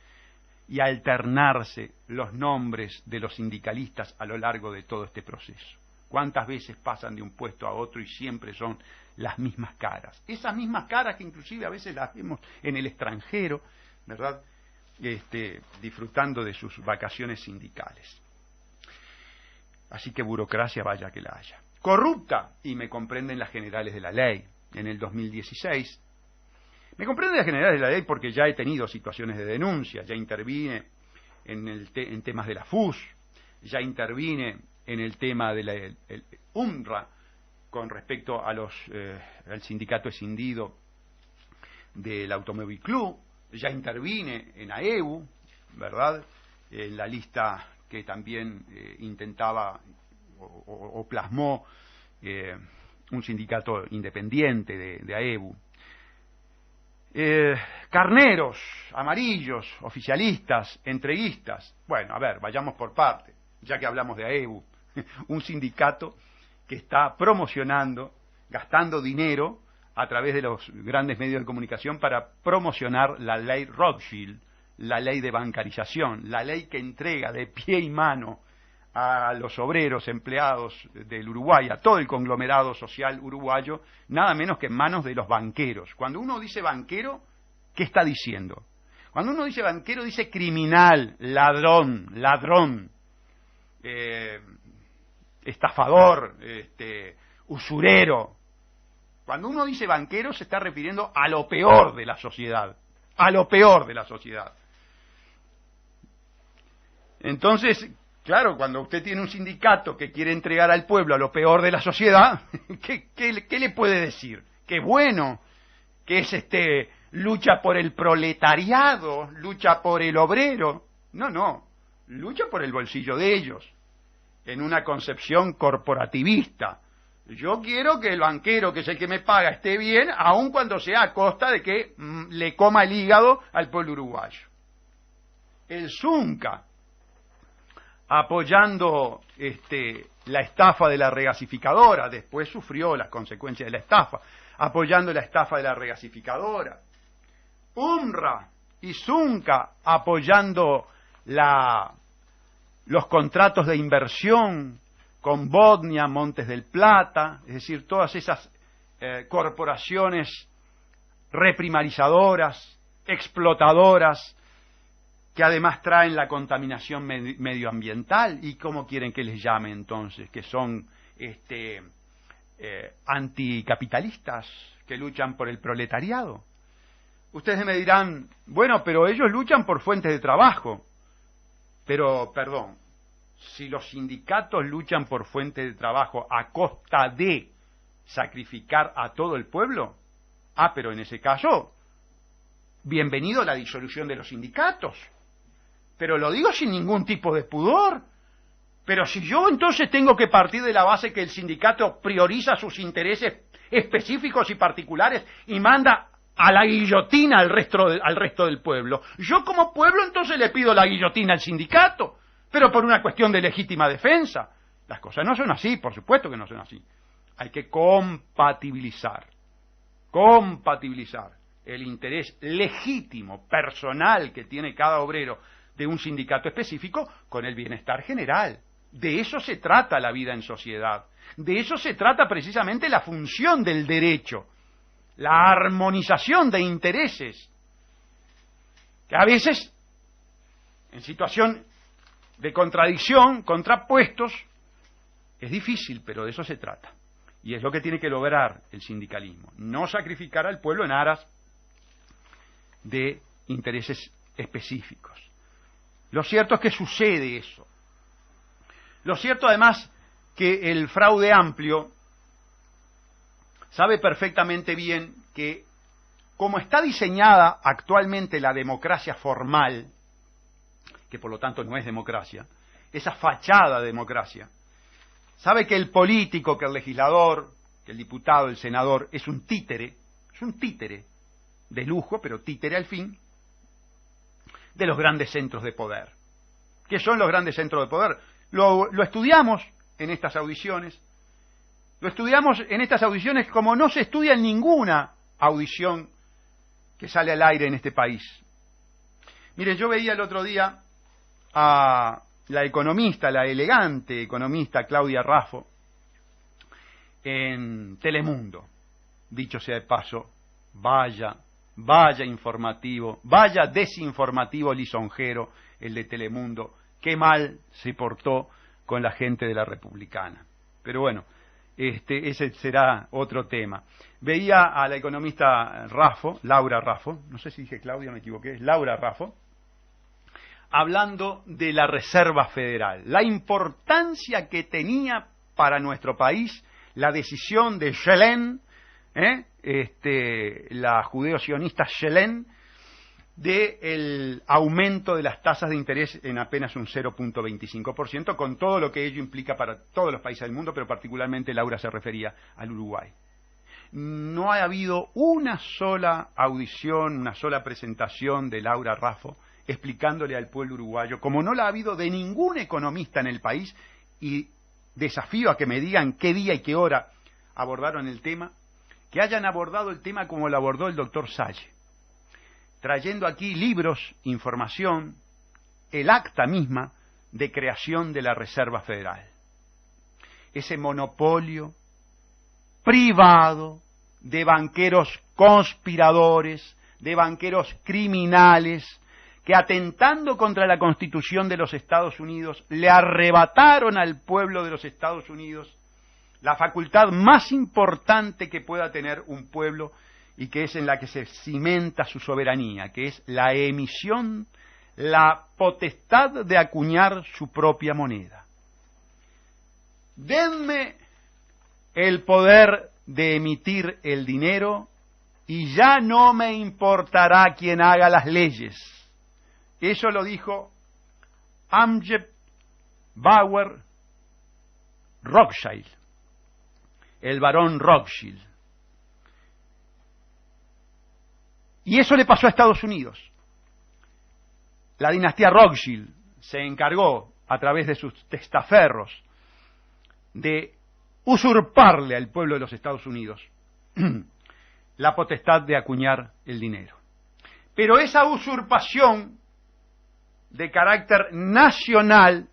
y alternarse los nombres de los sindicalistas a lo largo de todo este proceso? ¿Cuántas veces pasan de un puesto a otro y siempre son las mismas caras? Esas mismas caras que inclusive a veces las vemos en el extranjero, ¿verdad? Disfrutando de sus vacaciones sindicales. Así que burocracia vaya que la haya. Corrupta, y me comprenden las generales de la ley. En el 2016, me comprenden las generales de la ley porque ya he tenido situaciones de denuncia, ya intervine en temas de la FUS, ya intervine en el tema del UNRWA con respecto a al sindicato escindido del Automóvil Club, ya intervine en AEBU, ¿verdad?, en la lista que también intentaba o plasmó un sindicato independiente de AEBU. Carneros, amarillos, oficialistas, entreguistas. Bueno, a ver, vayamos por parte, ya que hablamos de AEBU. Un sindicato que está promocionando, gastando dinero a través de los grandes medios de comunicación para promocionar la ley Rothschild, la ley de bancarización, la ley que entrega de pie y mano a los obreros empleados del Uruguay, a todo el conglomerado social uruguayo, nada menos que en manos de los banqueros. Cuando uno dice banquero, ¿qué está diciendo? Cuando uno dice banquero, dice criminal, ladrón, estafador, usurero. Cuando uno dice banquero se está refiriendo a lo peor de la sociedad, a lo peor de la sociedad. Entonces, claro, cuando usted tiene un sindicato que quiere entregar al pueblo a lo peor de la sociedad, ¿qué le puede decir? Que bueno, que es lucha por el proletariado, lucha por el obrero. No, lucha por el bolsillo de ellos, en una concepción corporativista. Yo quiero que el banquero, que es el que me paga, esté bien, aun cuando sea a costa de que le coma el hígado al pueblo uruguayo. El Zunca, apoyando la estafa de la regasificadora, después sufrió las consecuencias de la estafa, apoyando la estafa de la regasificadora. UMRA y Zunca apoyando los contratos de inversión con Bodnia, Montes del Plata, es decir, todas esas corporaciones reprimarizadoras, explotadoras, que además traen la contaminación medioambiental. ¿Y cómo quieren que les llame entonces? Que son anticapitalistas, que luchan por el proletariado. Ustedes me dirán, bueno, pero ellos luchan por fuentes de trabajo. Pero, perdón, si los sindicatos luchan por fuentes de trabajo a costa de sacrificar a todo el pueblo, pero en ese caso, bienvenido a la disolución de los sindicatos. Pero lo digo sin ningún tipo de pudor. Pero si yo entonces tengo que partir de la base que el sindicato prioriza sus intereses específicos y particulares y manda a la guillotina al resto del pueblo, yo como pueblo entonces le pido la guillotina al sindicato, pero por una cuestión de legítima defensa. Las cosas no son así, por supuesto que no son así. Hay que compatibilizar el interés legítimo, personal que tiene cada obrero de un sindicato específico con el bienestar general. De eso se trata la vida en sociedad. De eso se trata precisamente la función del derecho. La armonización de intereses. Que a veces, en situación de contradicción, contrapuestos, es difícil, pero de eso se trata. Y es lo que tiene que lograr el sindicalismo. No sacrificar al pueblo en aras de intereses específicos. Lo cierto es que sucede eso. Lo cierto además que el fraude amplio sabe perfectamente bien que como está diseñada actualmente la democracia formal, que por lo tanto no es democracia, esa fachada de democracia, sabe que el político, que el legislador, que el diputado, el senador, es un títere de lujo, pero títere al fin, de los grandes centros de poder. ¿Qué son los grandes centros de poder? Lo estudiamos en estas audiciones. Lo estudiamos en estas audiciones como no se estudia en ninguna audición que sale al aire en este país. Miren, yo veía el otro día a la economista, la elegante economista Claudia Raffo, en Telemundo. Dicho sea de paso, vaya informativo, vaya desinformativo lisonjero el de Telemundo, qué mal se portó con la gente de la Republicana. Pero bueno, ese será otro tema. Veía a la economista Raffo, Laura Raffo, no sé si dije Claudia, me equivoqué, es Laura Raffo, hablando de la Reserva Federal, la importancia que tenía para nuestro país la decisión de Yellen, la judeo-sionista Yellen, del aumento de las tasas de interés en apenas un 0.25%, con todo lo que ello implica para todos los países del mundo, pero particularmente Laura se refería al Uruguay. No ha habido una sola audición, una sola presentación de Laura Raffo explicándole al pueblo uruguayo, como no la ha habido de ningún economista en el país, y desafío a que me digan qué día y qué hora abordaron el tema, que hayan abordado el tema como lo abordó el doctor Salle, trayendo aquí libros, información, el acta misma de creación de la Reserva Federal. Ese monopolio privado de banqueros conspiradores, de banqueros criminales, que atentando contra la Constitución de los Estados Unidos, le arrebataron al pueblo de los Estados Unidos la facultad más importante que pueda tener un pueblo y que es en la que se cimenta su soberanía, que es la emisión, la potestad de acuñar su propia moneda. Denme el poder de emitir el dinero y ya no me importará quién haga las leyes. Eso lo dijo Amjad Bauer Rothschild, el barón Rothschild. Y eso le pasó a Estados Unidos. La dinastía Rothschild se encargó, a través de sus testaferros, de usurparle al pueblo de los Estados Unidos la potestad de acuñar el dinero. Pero esa usurpación de carácter nacional,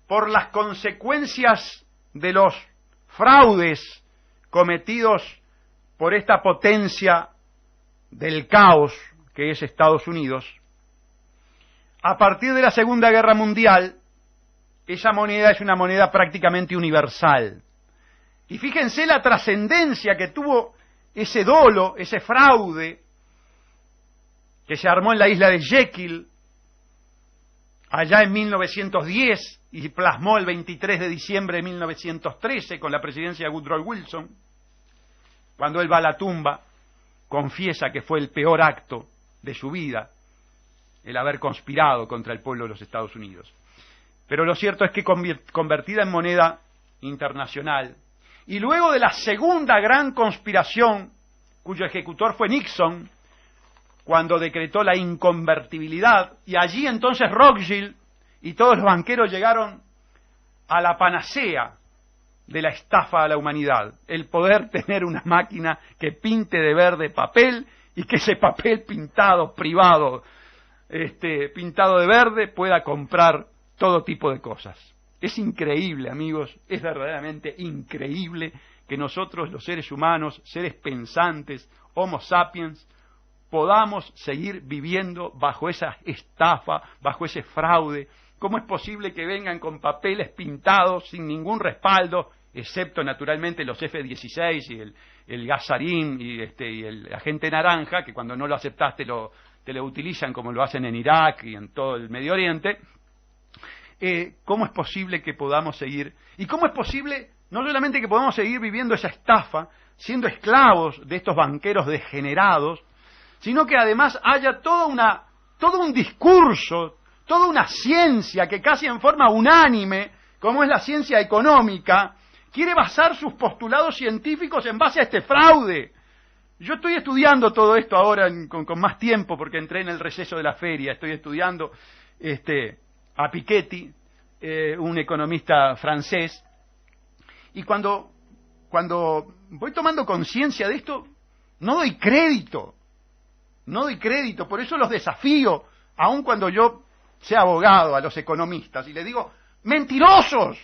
por las consecuencias de los fraudes cometidos por esta potencia del caos que es Estados Unidos, a partir de la Segunda Guerra Mundial, esa moneda es una moneda prácticamente universal. Y fíjense la trascendencia que tuvo ese dolo, ese fraude, que se armó en la isla de Jekyll, allá en 1910, y plasmó el 23 de diciembre de 1913 con la presidencia de Woodrow Wilson, cuando él va a la tumba, confiesa que fue el peor acto de su vida, el haber conspirado contra el pueblo de los Estados Unidos. Pero lo cierto es que convertida en moneda internacional, y luego de la segunda gran conspiración, cuyo ejecutor fue Nixon, cuando decretó la inconvertibilidad, y allí entonces Rothschild y todos los banqueros llegaron a la panacea de la estafa a la humanidad, el poder tener una máquina que pinte de verde papel y que ese papel pintado, privado, pintado de verde, pueda comprar todo tipo de cosas. Es increíble, amigos, es verdaderamente increíble que nosotros, los seres humanos, seres pensantes, Homo sapiens, podamos seguir viviendo bajo esa estafa, bajo ese fraude. ¿Cómo es posible que vengan con papeles pintados sin ningún respaldo, excepto naturalmente los F-16 y el gas sarín y el agente naranja, que cuando no lo aceptaste te lo utilizan como lo hacen en Irak y en todo el Medio Oriente? ¿Cómo es posible que podamos seguir? ¿Y cómo es posible no solamente que podamos seguir viviendo esa estafa, siendo esclavos de estos banqueros degenerados, sino que además haya todo un discurso, toda una ciencia que casi en forma unánime, como es la ciencia económica, quiere basar sus postulados científicos en base a este fraude? Yo estoy estudiando todo esto ahora con más tiempo, porque entré en el receso de la feria, estoy estudiando a Piketty, un economista francés, y cuando voy tomando conciencia de esto, no doy crédito, por eso los desafío, aun cuando yo sea abogado, a los economistas, y les digo, mentirosos,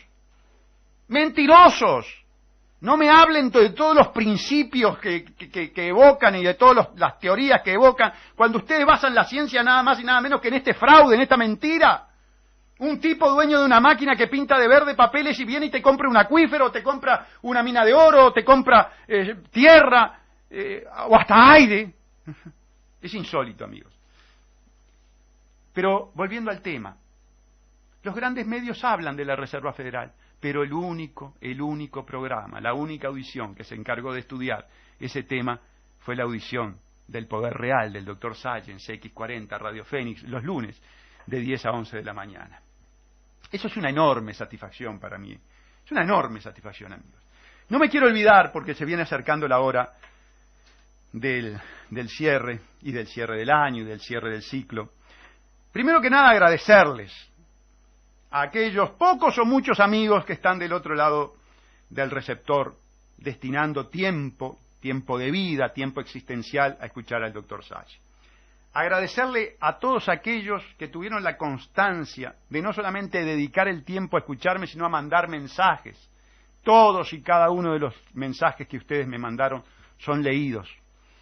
no me hablen de todos los principios que evocan y de todas las teorías que evocan, cuando ustedes basan la ciencia nada más y nada menos que en este fraude, en esta mentira. Un tipo dueño de una máquina que pinta de verde papeles y viene y te compra un acuífero, te compra una mina de oro, te compra tierra, o hasta aire. Es insólito, amigos. Pero volviendo al tema, los grandes medios hablan de la Reserva Federal, pero el único programa, la única audición que se encargó de estudiar ese tema fue la audición del Poder Real del Dr. Sáenz, X40, Radio Fénix, los lunes, de 10 a 11 de la mañana. Eso es una enorme satisfacción para mí. Es una enorme satisfacción, amigos. No me quiero olvidar, porque se viene acercando la hora del cierre, y del cierre del año, y del cierre del ciclo. Primero que nada, agradecerles a aquellos pocos o muchos amigos que están del otro lado del receptor, destinando tiempo de vida, tiempo existencial, a escuchar al Dr. Sáenz. Agradecerle a todos aquellos que tuvieron la constancia de no solamente dedicar el tiempo a escucharme, sino a mandar mensajes. Todos y cada uno de los mensajes que ustedes me mandaron son leídos.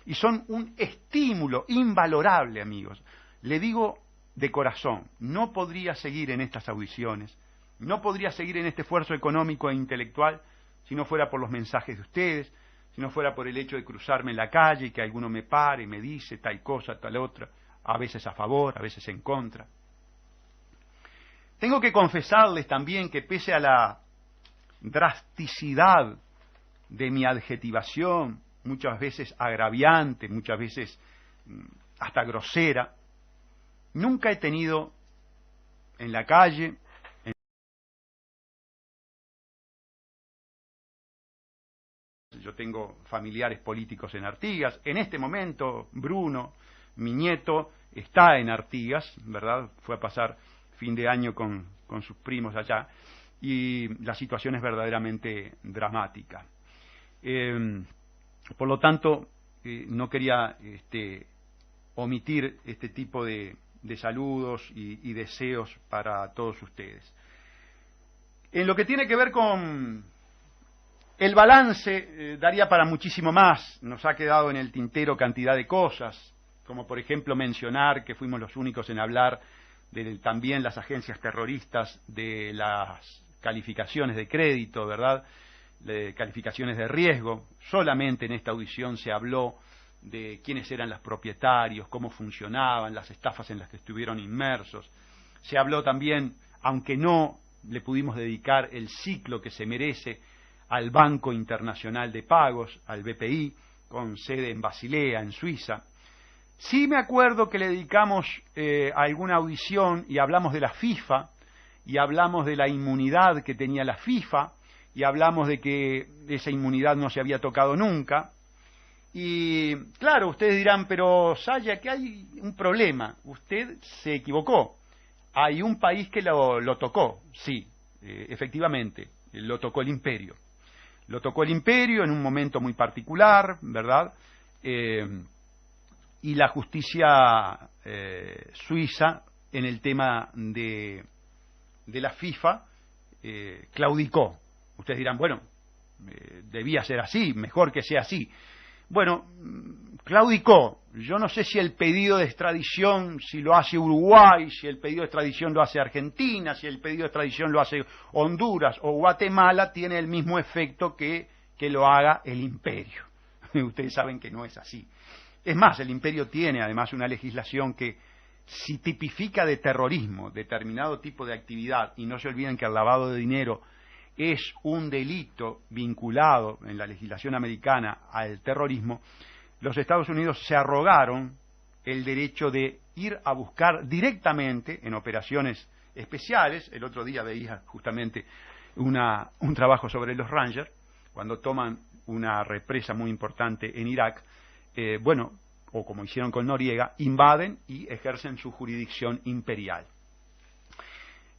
Y son un estímulo invalorable, amigos. Le digo de corazón, no podría seguir en estas audiciones, no podría seguir en este esfuerzo económico e intelectual si no fuera por los mensajes de ustedes, si no fuera por el hecho de cruzarme en la calle y que alguno me pare y me dice tal cosa, tal otra, a veces a favor, a veces en contra. Tengo que confesarles también que pese a la drasticidad de mi adjetivación, muchas veces agraviante, muchas veces hasta grosera, nunca he tenido en la calle, yo tengo familiares políticos en Artigas, en este momento Bruno, mi nieto, está en Artigas, ¿verdad? Fue a pasar fin de año con sus primos allá, y la situación es verdaderamente dramática. Por lo tanto, no quería omitir este tipo de saludos y deseos para todos ustedes. En lo que tiene que ver con el balance, daría para muchísimo más. Nos ha quedado en el tintero cantidad de cosas, como por ejemplo mencionar que fuimos los únicos en hablar de también las agencias terroristas, de las calificaciones de crédito, ¿verdad?, de calificaciones de riesgo. Solamente en esta audición se habló de quiénes eran los propietarios, cómo funcionaban, las estafas en las que estuvieron inmersos. Se habló también, aunque no le pudimos dedicar el ciclo que se merece, al Banco Internacional de Pagos, al BPI, con sede en Basilea, en Suiza. Sí me acuerdo que le dedicamos alguna audición y hablamos de la FIFA, y hablamos de la inmunidad que tenía la FIFA, y hablamos de que esa inmunidad no se había tocado nunca. Y claro, ustedes dirán, pero Saya, que hay un problema. Usted se equivocó. Hay un país que lo tocó, sí, efectivamente, lo tocó el imperio. Lo tocó el imperio en un momento muy particular, ¿verdad? Y la justicia suiza, en el tema de la FIFA, claudicó. Ustedes dirán, bueno, debía ser así, mejor que sea así. Bueno, claudicó. Yo no sé si el pedido de extradición, si lo hace Uruguay, si el pedido de extradición lo hace Argentina, si el pedido de extradición lo hace Honduras o Guatemala, tiene el mismo efecto que lo haga el imperio. Ustedes saben que no es así. Es más, el imperio tiene además una legislación que, si tipifica de terrorismo determinado tipo de actividad, y no se olviden que el lavado de dinero es un delito vinculado en la legislación americana al terrorismo, los Estados Unidos se arrogaron el derecho de ir a buscar directamente en operaciones especiales. El otro día veía justamente un trabajo sobre los Rangers, cuando toman una represa muy importante en Irak, o como hicieron con Noriega, invaden y ejercen su jurisdicción imperial.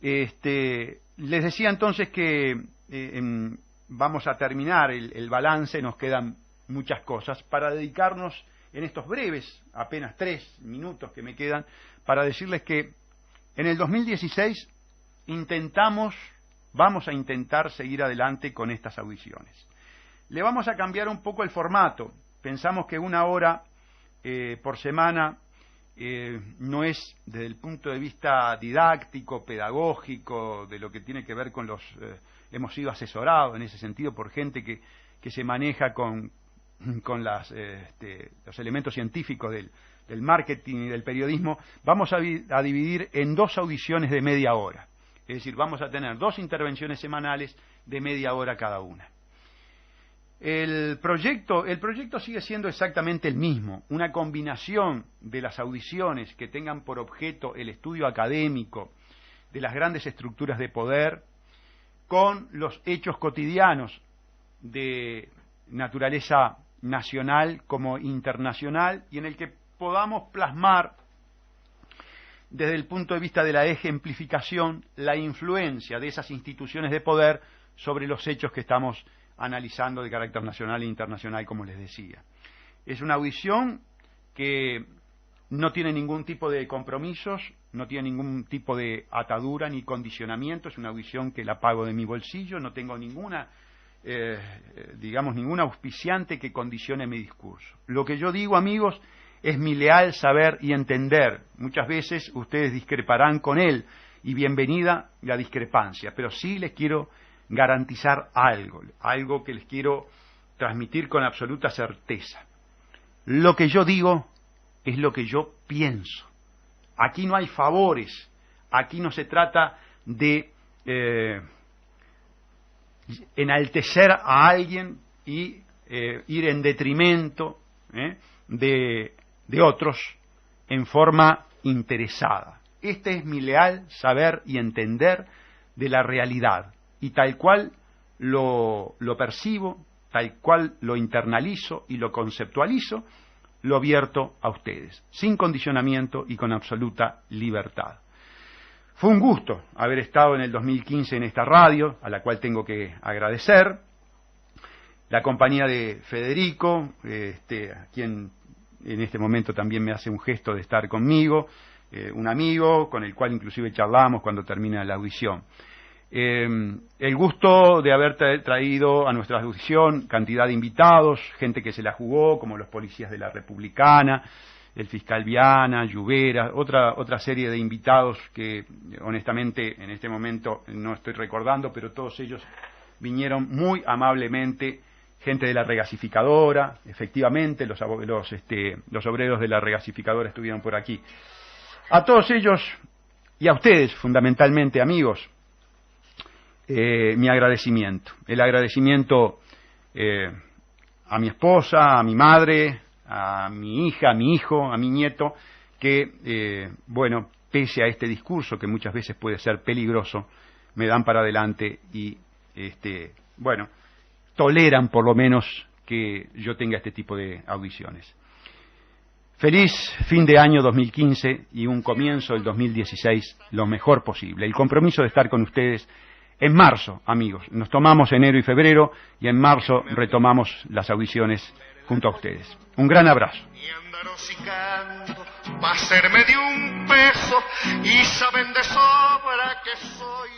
Les decía entonces que vamos a terminar el balance, nos quedan muchas cosas, para dedicarnos en estos breves, apenas 3 minutos que me quedan, para decirles que en el 2016 vamos a intentar seguir adelante con estas audiciones. Le vamos a cambiar un poco el formato. Pensamos que 1 hora por semana no es, desde el punto de vista didáctico, pedagógico, de lo que tiene que ver con hemos sido asesorados en ese sentido por gente que se maneja con los elementos científicos del marketing y del periodismo. Vamos a dividir en 2 audiciones de media hora. Es decir, vamos a tener 2 intervenciones semanales de media hora cada una. El proyecto sigue siendo exactamente el mismo, una combinación de las audiciones que tengan por objeto el estudio académico de las grandes estructuras de poder con los hechos cotidianos de naturaleza nacional como internacional, y en el que podamos plasmar desde el punto de vista de la ejemplificación la influencia de esas instituciones de poder sobre los hechos que estamos analizando de carácter nacional e internacional, como les decía. Es una audición que no tiene ningún tipo de compromisos, no tiene ningún tipo de atadura ni condicionamiento. Es una audición que la pago de mi bolsillo, no tengo ninguna ningún auspiciante que condicione mi discurso. Lo que yo digo, amigos, es mi leal saber y entender. Muchas veces ustedes discreparán con él, y bienvenida la discrepancia, pero sí les quiero garantizar algo que les quiero transmitir con absoluta certeza. Lo que yo digo es lo que yo pienso. Aquí no hay favores, aquí no se trata de enaltecer a alguien y ir en detrimento de otros en forma interesada. Este es mi leal saber y entender de la realidad, y tal cual lo percibo, tal cual lo internalizo y lo conceptualizo, lo abierto a ustedes, sin condicionamiento y con absoluta libertad. Fue un gusto haber estado en el 2015 en esta radio, a la cual tengo que agradecer, la compañía de Federico, a quien en este momento también me hace un gesto de estar conmigo, un amigo con el cual inclusive charlamos cuando termina la audición. El gusto de haber traído a nuestra audición cantidad de invitados, gente que se la jugó, como los policías de la Republicana, el fiscal Viana, Lluvera, otra serie de invitados que honestamente en este momento no estoy recordando, pero todos ellos vinieron muy amablemente, gente de la regasificadora, efectivamente los obreros de la regasificadora estuvieron por aquí. A todos ellos y a ustedes fundamentalmente, amigos, mi agradecimiento. El agradecimiento a mi esposa, a mi madre, a mi hija, a mi hijo, a mi nieto, que, pese a este discurso que muchas veces puede ser peligroso, me dan para adelante y, toleran por lo menos que yo tenga este tipo de audiciones. Feliz fin de año 2015 y un comienzo del 2016 lo mejor posible. El compromiso de estar con ustedes en marzo, amigos. Nos tomamos enero y febrero y en marzo retomamos las audiciones junto a ustedes. Un gran abrazo. Y andar hocicando pa' hacerme de un peso y saben de sobra que soy